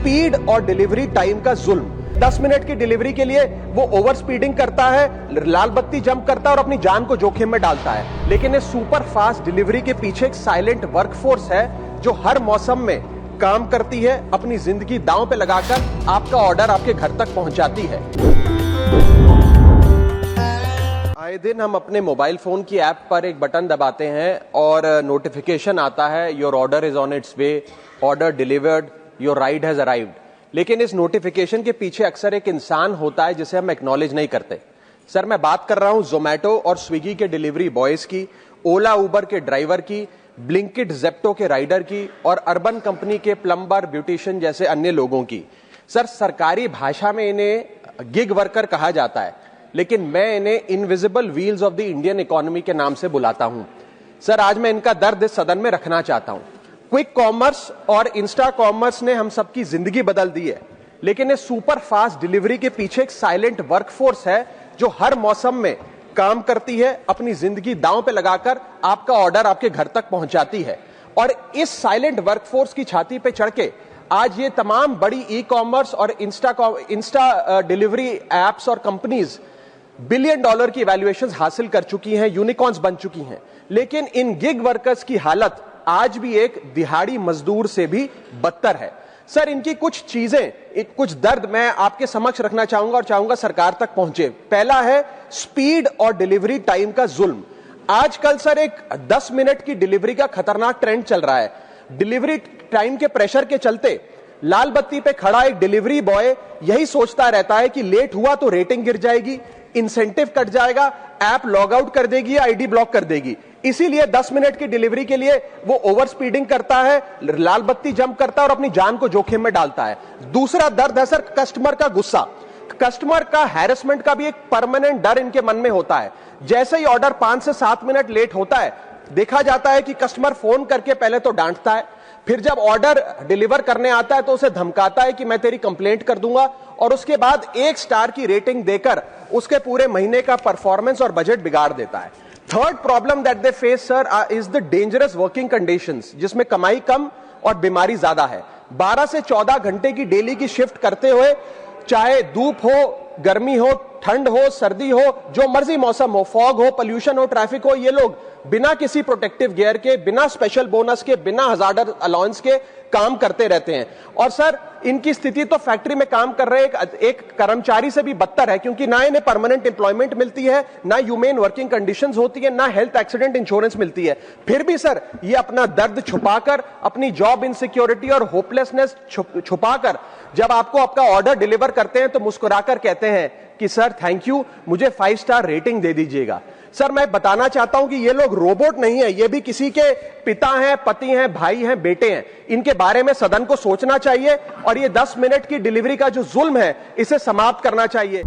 Speed और delivery time का जुल्म। 10 मिनट की डिलीवरी के लिए वो ओवर स्पीडिंग करता है, लाल बत्ती जंप करता है और अपनी जान को जोखिम में डालता है। लेकिन इस सुपर फास्ट डिलीवरी के पीछे एक साइलेंट वर्कफोर्स है जो हर मौसम में काम करती है, अपनी जिंदगी दांव पे लगाकर आपका ऑर्डर आपके घर तक पहुंचाती है। आए दिन हम अपने मोबाइल फोन की ऐप पर एक बटन दबाते हैं और नोटिफिकेशन आता है, your order is on it's way, order delivered, your ride has arrived. लेकिन इस नोटिफिकेशन के पीछे अक्सर एक इंसान होता है जिसे हम एक्नॉलेज नहीं करते। सर, मैं बात कर रहा हूं जोमैटो और स्विगी के डिलीवरी बॉयज की, ओला उबर के ड्राइवर की, ब्लिंकिट जेप्टो के राइडर की और अर्बन कंपनी के प्लम्बर, ब्यूटिशियन जैसे अन्य लोगों की। सर, सरकारी भाषा में इन्हें गिग वर्कर कहा जाता है, लेकिन मैं इन्हें invisible wheels of the Indian economy के नाम से बुलाता हूं। सर, आज मैं इनका दर्द इस सदन में रखना चाहता हूं। क्विक कॉमर्स और इंस्टा कॉमर्स ने हम सबकी जिंदगी बदल दी है, लेकिन इस सुपर फास्ट डिलीवरी के पीछे एक साइलेंट वर्कफोर्स है जो हर मौसम में काम करती है, अपनी जिंदगी दांव पे लगाकर आपका ऑर्डर आपके घर तक पहुंचाती है। और इस साइलेंट वर्कफोर्स की छाती पे चढ़ के आज ये तमाम बड़ी ई कॉमर्स और इंस्टा डिलीवरी एप्स और कंपनीज बिलियन डॉलर की वैल्यूएशंस हासिल कर चुकी हैं, यूनिकॉर्न्स बन चुकी हैं। लेकिन इन गिग वर्कर्स की हालत आज भी एक दिहाड़ी मजदूर से भी बदतर है। सर, इनकी कुछ चीजें, कुछ दर्द मैं आपके समक्ष रखना चाहूंगा और चाहूंगा सरकार तक पहुंचे। पहला है स्पीड और डिलीवरी टाइम का जुल्म। आजकल सर एक 10 मिनट की डिलीवरी का खतरनाक ट्रेंड चल रहा है। डिलीवरी टाइम के प्रेशर के चलते लाल बत्ती पे खड़ा एक डिलीवरी बॉय यही सोचता रहता है कि लेट हुआ तो रेटिंग गिर जाएगी, इंसेंटिव कट जाएगा, ऐप लॉग आउट कर देगी या आईडी ब्लॉक कर देगी। इसीलिए 10 मिनट की डिलीवरी के लिए वो ओवर स्पीडिंग करता है, लाल बत्ती जंप करता है और अपनी जान को जोखिम में डालता है। दूसरा दर्द है सर कस्टमर का गुस्सा। कस्टमर का हैरेसमेंट का भी एक परमानेंट डर इनके मन में होता है। जैसे ही ऑर्डर 5 से 7 मिनट लेट होता है, देखा जाता है कि कस्टमर फोन करके पहले तो डांटता है, फिर जब ऑर्डर डिलीवर करने आता है तो उसे धमकाता है कि मैं तेरी कंप्लेंट कर दूंगा, और उसके बाद 1 स्टार की रेटिंग देकर उसके पूरे महीने का परफॉर्मेंस और बजट बिगाड़ देता है। Third problem that they face sir is the dangerous working conditions, जिसमें कमाई कम और बीमारी ज्यादा है। 12 से 14 घंटे की डेली की शिफ्ट करते हुए, चाहे धूप हो, गर्मी हो, ठंड हो, सर्दी हो, जो मर्जी मौसम हो, फॉग हो, पोल्यूशन हो, ट्रैफिक हो, ये लोग बिना किसी प्रोटेक्टिव गियर के, बिना स्पेशल बोनस के, बिना हजार्डर अलाउंस के काम करते रहते हैं। और सर, इनकी स्थिति तो फैक्ट्री में काम कर रहे एक कर्मचारी से भी बदतर है, क्योंकि ना इन्हें परमानेंट एम्प्लॉयमेंट मिलती है, ना ह्यूमेन वर्किंग कंडीशंस होती है, ना हेल्थ एक्सीडेंट इंश्योरेंस मिलती है। फिर भी सर ये अपना दर्द छुपाकर, अपनी जॉब इनसिक्योरिटी और होपलेसनेस छुपाकर जब आपको आपका ऑर्डर डिलीवर करते हैं तो मुस्कुराकर कहते हैं कि सर थैंक यू, मुझे 5 स्टार रेटिंग दे दीजिएगा। सर, मैं बताना चाहता हूं कि ये लोग रोबोट नहीं है, ये भी किसी के पिता हैं, पति हैं, भाई हैं, बेटे हैं। इनके बारे में सदन को सोचना चाहिए और ये 10 मिनट की डिलीवरी का जो जुल्म है इसे समाप्त करना चाहिए।